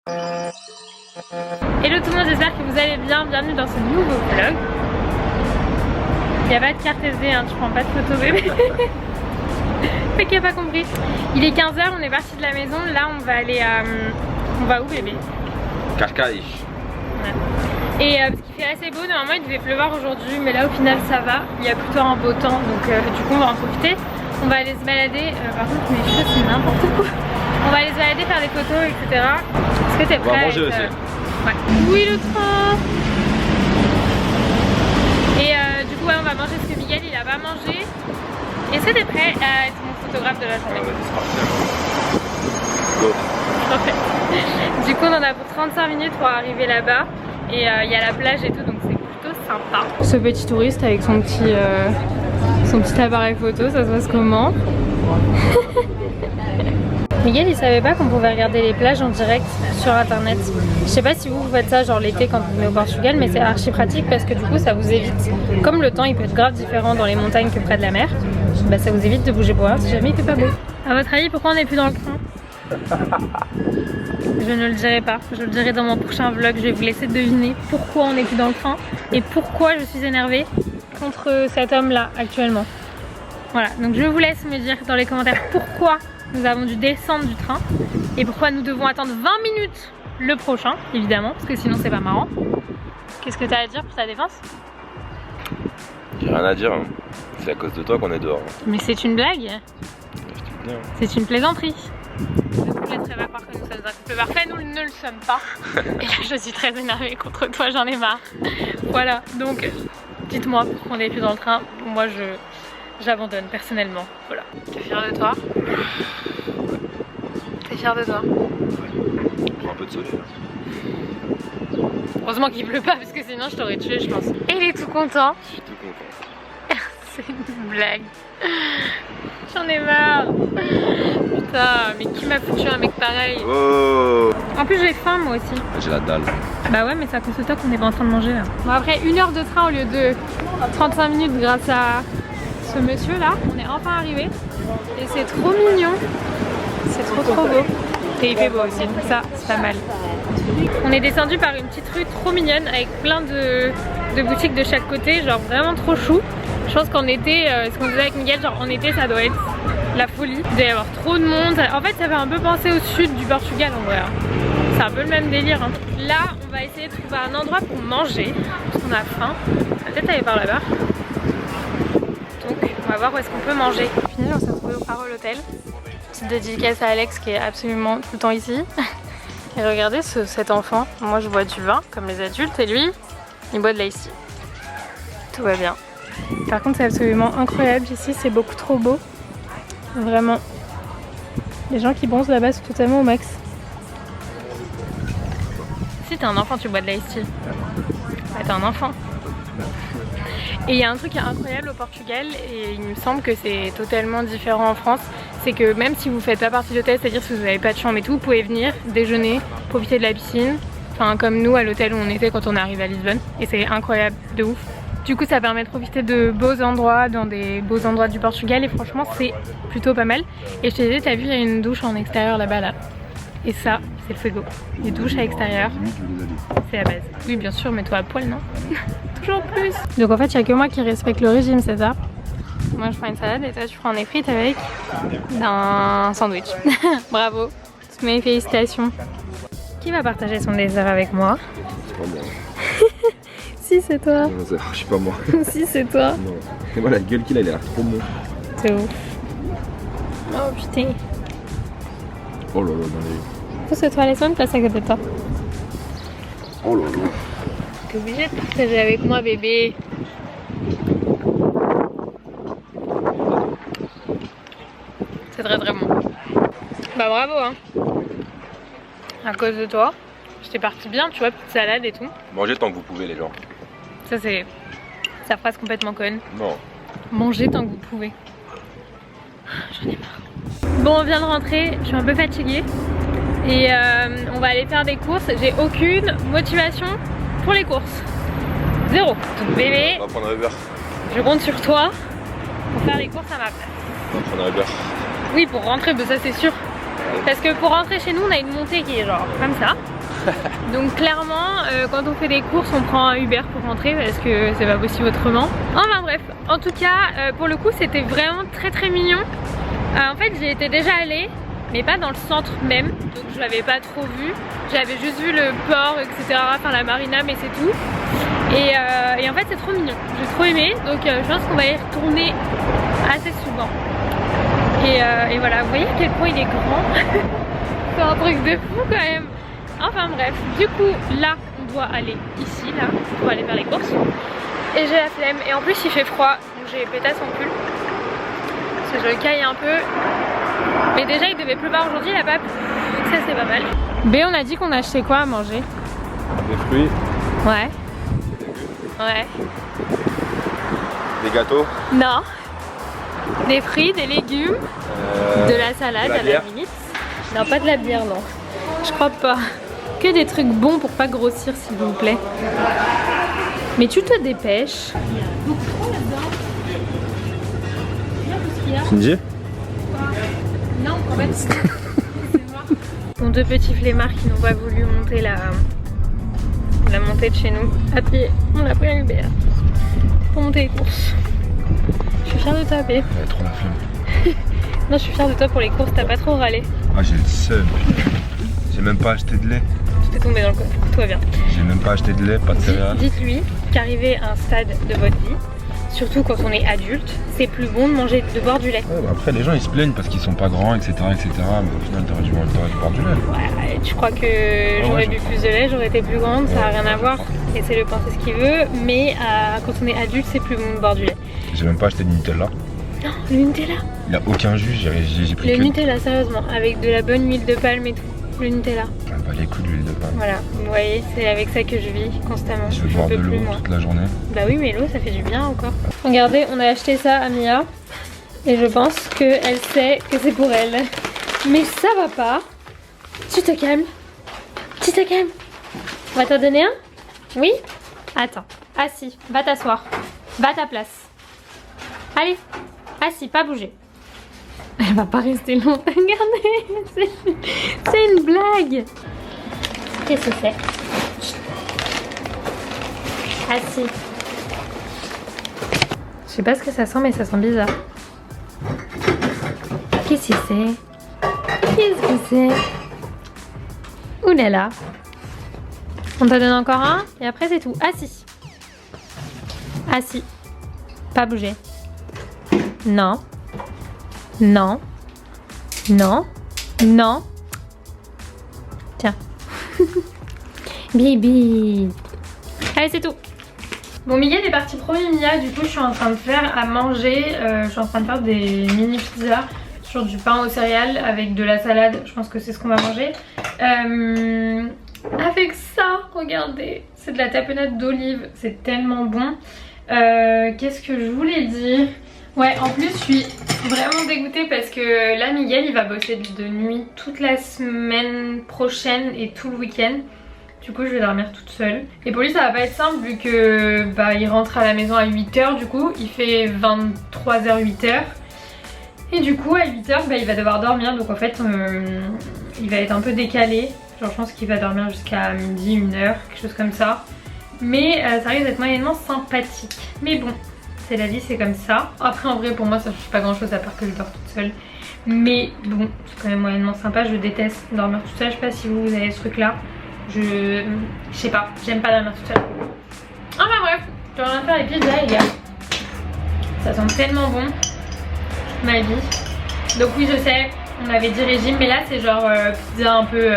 Hello tout le monde, j'espère que vous allez bien, bienvenue dans ce nouveau vlog. Il n'y a pas de carte SD, hein, tu prends pas de photo bébé. Fait qu'il a pas compris. Il est 15 h, on est parti de la maison, là on va aller à... On va où bébé? Cascais. Ouais. Et parce qu'il fait assez beau, normalement il devait pleuvoir aujourd'hui, mais là au final ça va, il y a plutôt un beau temps, donc du coup on va en profiter. On va aller se balader, par contre mes cheveux c'est n'importe quoi. On va aller se balader, faire des photos, etc. Est-ce que t'es prêt? On va manger aussi. Ouais. Oui, le train. Et du coup ouais, on va manger parce que Miguel il a pas mangé. Est-ce que t'es prêt à être mon photographe de la journée? Parfait. Du coup on en a pour 35 minutes pour arriver là-bas. Et il y a la plage et tout, donc c'est plutôt sympa. Ce petit touriste avec son petit appareil photo, ça se passe comment? Miguel il savait pas qu'on pouvait regarder les plages en direct sur internet. Je sais pas si vous faites ça genre l'été quand vous venez au Portugal, mais c'est archi pratique parce que du coup ça vous évite, comme le temps il peut être grave différent dans les montagnes que près de la mer, bah ça vous évite de bouger pour rien si jamais il fait pas beau. A votre avis pourquoi on n'est plus dans le train? Je ne le dirai pas, je le dirai dans mon prochain vlog. Je vais vous laisser deviner pourquoi on n'est plus dans le train et pourquoi je suis énervée contre cet homme là actuellement. Voilà, donc je vous laisse me dire dans les commentaires pourquoi nous avons dû descendre du train et pourquoi nous devons attendre 20 minutes le prochain, évidemment, parce que sinon c'est pas marrant. Qu'est-ce que tu as à dire pour ta défense? J'ai rien à dire, hein. C'est à cause de toi qu'on est dehors. Mais c'est une blague. C'est une plaisanterie. Je ne vous laisserai pas croire que nous sommes un couple parfait, nous ne le sommes pas. Et là je suis très énervée contre toi, j'en ai marre. Voilà, donc dites-moi pourquoi on n'est plus dans le train. Moi j'abandonne personnellement. Voilà. T'es fière de toi? T'es fière de toi? Prends un peu de soleil là. Heureusement qu'il pleut pas parce que sinon je t'aurais tué je pense. Et il est tout content. Je suis tout content. C'est une blague. J'en ai marre. Putain, mais qui m'a foutu un mec pareil? Oh. En plus j'ai faim moi aussi. J'ai la dalle. Bah ouais, mais c'est à cause de toi qu'on n'est pas en train de manger là. Bon après 1 heure de train au lieu de 35 minutes grâce à ce monsieur là, on est enfin arrivé. Et c'est trop mignon. C'est trop beau. Et il fait beau aussi, donc ça c'est pas mal. On est descendu par une petite rue trop mignonne avec plein de boutiques de chaque côté, genre vraiment trop chou. Je pense qu'en été, ce qu'on disait avec Miguel, genre en été ça doit être la folie. Il doit y avoir trop de monde. En fait ça fait un peu penser au sud du Portugal en vrai. C'est un peu le même délire. Hein. Là on va essayer de trouver un endroit pour manger, parce qu'on a faim. On va peut-être aller par là-bas. Donc on va voir où est-ce qu'on peut manger. Au final on s'est retrouvé au Parole Hotel. Petite dédicace à Alex qui est absolument tout le temps ici. Et regardez cet enfant, moi je bois du vin comme les adultes et lui il boit de l'ice. Tout va bien. Par contre c'est absolument incroyable ici, c'est beaucoup trop beau. Vraiment. Les gens qui bronzent là-bas sont totalement au max. Si t'es un enfant tu bois de l'ice tea. Bah t'es un enfant. Et il y a un truc qui est incroyable au Portugal et il me semble que c'est totalement différent en France, c'est que même si vous faites pas partie de l'hôtel, c'est-à-dire si vous n'avez pas de chambre et tout, vous pouvez venir déjeuner, profiter de la piscine, enfin comme nous à l'hôtel où on était quand on est arrivé à Lisbonne, et c'est incroyable de ouf. Du coup ça permet de profiter de beaux endroits, dans des beaux endroits du Portugal et franchement c'est plutôt pas mal. Et je te disais, t'as vu il y a une douche en extérieur là-bas là, et ça c'est le fuego. Les douches à l'extérieur, c'est la base. Oui bien sûr, mets-toi à poil non? Toujours plus. Donc en fait il n'y a que moi qui respecte le régime, c'est ça? Moi je prends une salade et toi tu prends des frites avec un sandwich. Bravo, toutes mes félicitations. Qui va partager son désert avec moi? C'est pas moi. Si c'est toi. Non, je suis pas moi. Si c'est toi. Non. Et moi la gueule qu'il a, il a l'air trop bon. C'est ouf. Oh putain. Oh là là, dans les... Pousse-toi, laisse-moi me placer à côté de toi. Oh là là. T'es obligé de partager avec moi bébé. C'est très très bon. Bah bravo hein. À cause de toi. J'étais partie bien, tu vois, petite salade et tout. Mangez tant que vous pouvez les gens. Ça c'est sa phrase complètement conne. Non. Mangez tant que vous pouvez. J'en ai marre. Bon on vient de rentrer, je suis un peu fatiguée. Et on va aller faire des courses. J'ai aucune motivation pour les courses. Zéro. Donc bébé, On va prendre un Uber. je compte sur toi pour faire les courses à ma place. On va prendre un Uber. Oui pour rentrer, mais ça c'est sûr. Parce que pour rentrer chez nous, on a une montée qui est genre comme ça. Donc clairement, quand on fait des courses, on prend un Uber pour rentrer parce que c'est pas possible autrement. Enfin bref, en tout cas, pour le coup, c'était vraiment très mignon. En fait, j'y étais déjà allée, mais pas dans le centre même, donc je l'avais pas trop vu. J'avais juste vu le port, etc. Enfin la marina, mais c'est tout. Et en fait, c'est trop mignon. J'ai trop aimé, donc je pense qu'on va y retourner assez souvent. Et voilà, vous voyez à quel point il est grand. C'est un truc de fou quand même. Enfin bref, du coup là on doit aller ici là pour aller faire les courses. Et j'ai la flemme et en plus il fait froid, donc j'ai pétasse en pull. Parce que je caille un peu. Mais déjà il devait pleuvoir aujourd'hui, il a pas plu. Donc ça c'est pas mal. B, on a dit qu'on achetait quoi à manger? Des fruits. Ouais. Ouais. Des gâteaux. Non. Des fruits, des légumes, de la salade à la limite. Non, pas de la bière, non. Je crois pas. Que des trucs bons pour pas grossir, s'il vous plaît. Mais tu te dépêches. Il y a beaucoup trop là-dedans. Cindy? Non, en fait, c'est moi. Bon, deux petits flemmards qui n'ont pas voulu monter la montée de chez nous à pied. On a pris un Uber pour monter les courses. Je suis fière de toi, B. Elle a trop la flemme. Non, je suis fière de toi pour les courses, t'as pas trop râlé. Ah, j'ai le seum. J'ai même pas acheté de lait. Tu t'es tombé dans le coffre, tout va bien. J'ai même pas acheté de lait, pas de céréales. Dites-lui qu'arriver à un stade de votre vie, surtout quand on est adulte, c'est plus bon de boire du lait. Ouais, bah après, les gens ils se plaignent parce qu'ils sont pas grands, etc. Mais au final, t'aurais dû boire du lait. Ouais, tu crois que j'aurais bu plus de lait, j'aurais été plus grande, ça a rien à voir. Et c'est le penser ce qu'il veut, mais quand on est adulte, c'est plus bon de boire du lait. J'ai même pas acheté de Nutella. Non, le Nutella. Il a aucun jus, j'ai pris le Nutella, sérieusement, avec de la bonne huile de palme et tout. Le Nutella. Ah bah les coups d'huile de palme. Voilà, vous voyez, c'est avec ça que je vis constamment. Je veux boire de l'eau toute la journée. Bah oui, mais l'eau ça fait du bien encore. Regardez, on a acheté ça à Mia. Et je pense qu'elle sait que c'est pour elle. Mais ça va pas. Tu te calmes. Tu te calmes. On va t'en donner un? Oui? Attends. Assis, va t'asseoir. Va à ta place. Allez, assis, pas bouger. Elle va pas rester longtemps. Regardez, c'est une blague. Qu'est-ce que c'est? Assis. Je sais pas ce que ça sent, mais ça sent bizarre. Qu'est-ce que c'est? Qu'est-ce que c'est? Ouh là là. On t'en donne encore un et après c'est tout. Assis. Assis. Pas bouger. Non. Non. Non. Non. Tiens. Bibi. Allez, c'est tout. Bon, Miguel est parti premier Mia, du coup je suis en train de faire à manger. Je suis en train de faire des mini pizzas sur du pain aux céréales avec de la salade. Je pense que c'est ce qu'on va manger. Avec ça, regardez, c'est de la tapenade d'olive. C'est tellement bon. Qu'est-ce que je voulais dire? Ouais, en plus je suis vraiment dégoûtée parce que là Miguel il va bosser de nuit toute la semaine prochaine et tout le week-end. Du coup je vais dormir toute seule. Et pour lui ça va pas être simple vu que il rentre à la maison à 8 h, du coup il fait 23 h 8 h. Et du coup à 8 h il va devoir dormir, donc en fait il va être un peu décalé. Genre je pense qu'il va dormir jusqu'à midi, 1 h, quelque chose comme ça. Mais ça risque d'être moyennement sympathique. Mais bon, c'est la vie, c'est comme ça. Après en vrai pour moi ça change pas grand chose à part que je dors toute seule. Mais bon, c'est quand même moyennement sympa. Je déteste dormir toute seule. Je sais pas si vous avez ce truc là. Je sais pas, j'aime pas dormir toute seule. Enfin bref, je vais en faire les pizzas les gars. Ça sent tellement bon. Ma vie. Donc oui je sais, on avait dit régime, mais là c'est genre pizza un peu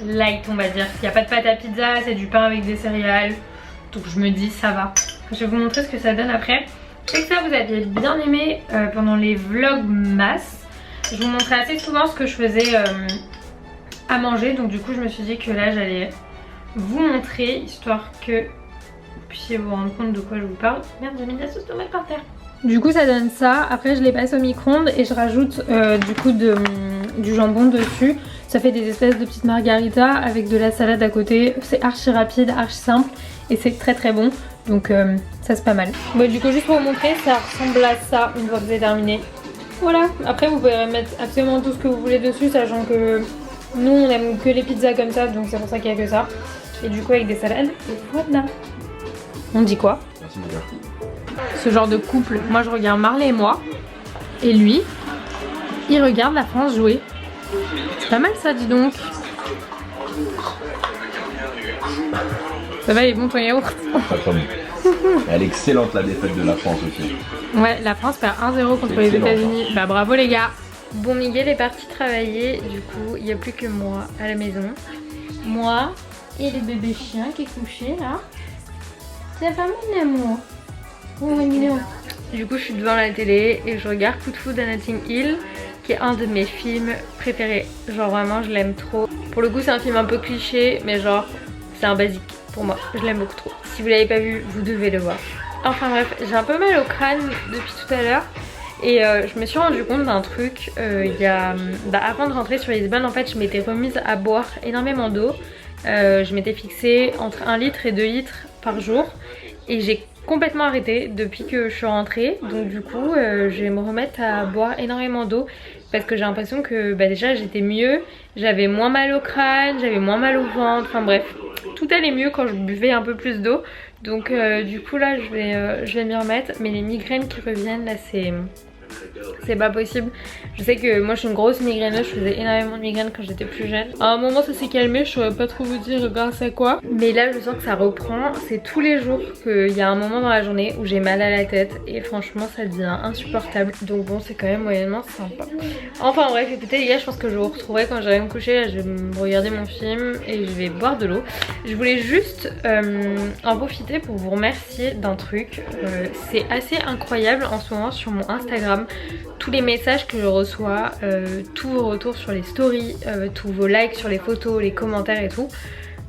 light on va dire. Il n'y a pas de pâte à pizza, c'est du pain avec des céréales. Donc je me dis ça va. Je vais vous montrer ce que ça donne après. Je sais que ça vous aviez bien aimé pendant les vlogs masse. Je vous montrais assez souvent ce que je faisais à manger. Donc du coup je me suis dit que là j'allais vous montrer, histoire que vous puissiez vous rendre compte de quoi je vous parle. Merde, j'ai mis de la sauce tomate par terre. Du coup ça donne ça. Après je les passe au micro-ondes et je rajoute du coup du jambon dessus. Ça fait des espèces de petites margaritas avec de la salade à côté. C'est archi rapide, archi simple et c'est très très bon. Donc ça c'est pas mal. Bon, du coup juste pour vous montrer, ça ressemble à ça une fois que vous avez terminé. Voilà, après vous pouvez mettre absolument tout ce que vous voulez dessus, sachant que nous on aime que les pizzas comme ça, donc c'est pour ça qu'il n'y a que ça. Et du coup avec des salades, et voilà. On dit quoi? Merci mon gars. Ce genre de couple, moi je regarde Marley et moi, et lui, il regarde la France jouer. C'est pas mal ça, dis donc. Ça va, il est bon ton yaourt? Pas trop bon. Elle est excellente la défaite de la France aussi. Ouais, la France perd 1-0 contre les États-Unis. Bah bravo les gars. Bon, Miguel est parti travailler, du coup il n'y a plus que moi à la maison. Moi et le bébé chien qui est couché là. C'est pas mon amour. Oh mignon. Du coup je suis devant la télé et je regarde Coup de foudre à Notting Hill, qui est un de mes films préférés. Genre vraiment je l'aime trop. Pour le coup c'est un film un peu cliché, mais genre c'est un basique pour moi. Je l'aime beaucoup trop. Si vous l'avez pas vu, vous devez le voir. Enfin bref, j'ai un peu mal au crâne depuis tout à l'heure. Et je me suis rendu compte d'un truc, avant de rentrer sur Lisbonne, en fait je m'étais remise à boire énormément d'eau. Je m'étais fixée entre 1 litre et 2 litres par jour. Et j'ai complètement arrêté depuis que je suis rentrée. Donc du coup je vais me remettre à boire énormément d'eau. Parce que j'ai l'impression que déjà j'étais mieux. J'avais moins mal au crâne, j'avais moins mal au ventre, enfin bref. Tout allait mieux quand je buvais un peu plus d'eau. Donc du coup là je vais m'y remettre. Mais les migraines qui reviennent là c'est pas possible. Je sais que moi je suis une grosse migraineuse, je faisais énormément de migraines quand j'étais plus jeune. À un moment ça s'est calmé, je saurais pas trop vous dire grâce à quoi. Mais là je sens que ça reprend. C'est tous les jours qu'il y a un moment dans la journée où j'ai mal à la tête. Et franchement ça devient insupportable. Donc bon c'est quand même moyennement sympa. Enfin bref, écoutez les gars, je pense que je vous retrouverai quand j'arrive me coucher. Là je vais me regarder mon film et je vais boire de l'eau. Je voulais juste en profiter pour vous remercier d'un truc. C'est assez incroyable en ce moment sur mon Instagram. Tous les messages que je reçois, tous vos retours sur les stories, tous vos likes sur les photos, les commentaires et tout.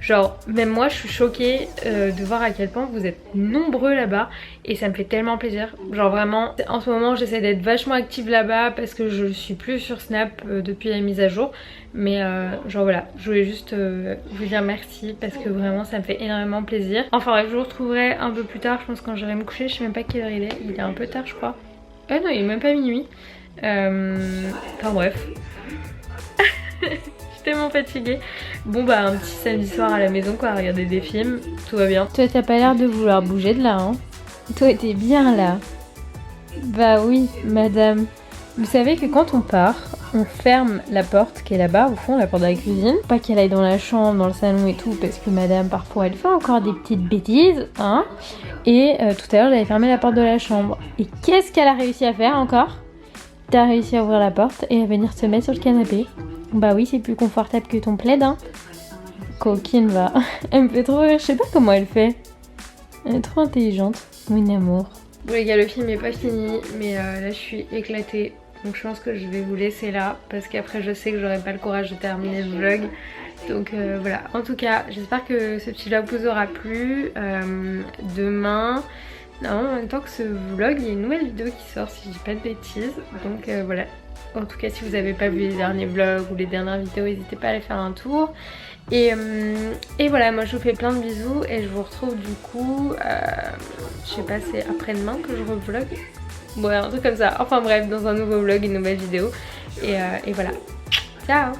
Genre même moi je suis choquée de voir à quel point vous êtes nombreux là-bas. Et ça me fait tellement plaisir. Genre vraiment en ce moment j'essaie d'être vachement active là-bas parce que je suis plus sur Snap depuis la mise à jour. Mais genre voilà, je voulais juste vous dire merci parce que vraiment ça me fait énormément plaisir. Enfin bref, je vous retrouverai un peu plus tard, je pense quand j'aurai me coucher. Je sais même pas quelle heure il est un peu tard je crois. Ah non il est même pas minuit. Enfin bref. Je suis tellement fatiguée. Bon bah un petit samedi soir à la maison quoi, à regarder des films, tout va bien. Toi t'as pas l'air de vouloir bouger de là hein. Toi t'es bien là. Bah oui madame. Vous savez que quand on part, on ferme la porte qui est là-bas au fond, la porte de la cuisine. Pas qu'elle aille dans la chambre, dans le salon et tout, parce que madame parfois elle fait encore des petites bêtises hein. Et tout à l'heure j'avais fermé la porte de la chambre. Et qu'est-ce qu'elle a réussi à faire encore? T'as réussi à ouvrir la porte et à venir se mettre sur le canapé. Bah oui c'est plus confortable que ton plaid hein. Coquine va. Elle me fait trop rire, je sais pas comment elle fait. Elle est trop intelligente. Mon amour. Bon les gars le film est pas fini mais là je suis éclatée. Donc je pense que je vais vous laisser là parce qu'après je sais que j'aurai pas le courage de terminer le vlog. Donc voilà, en tout cas j'espère que ce petit vlog vous aura plu. Demain, non, en même temps que ce vlog, il y a une nouvelle vidéo qui sort si je dis pas de bêtises. Donc voilà, en tout cas si vous avez pas vu les derniers vlogs ou les dernières vidéos, n'hésitez pas à aller faire un tour. Et voilà, moi je vous fais plein de bisous et je vous retrouve du coup, je sais pas, c'est après-demain que je revlog. Ouais, un truc comme ça. Enfin bref, dans un nouveau vlog, une nouvelle vidéo. Et voilà. Ciao!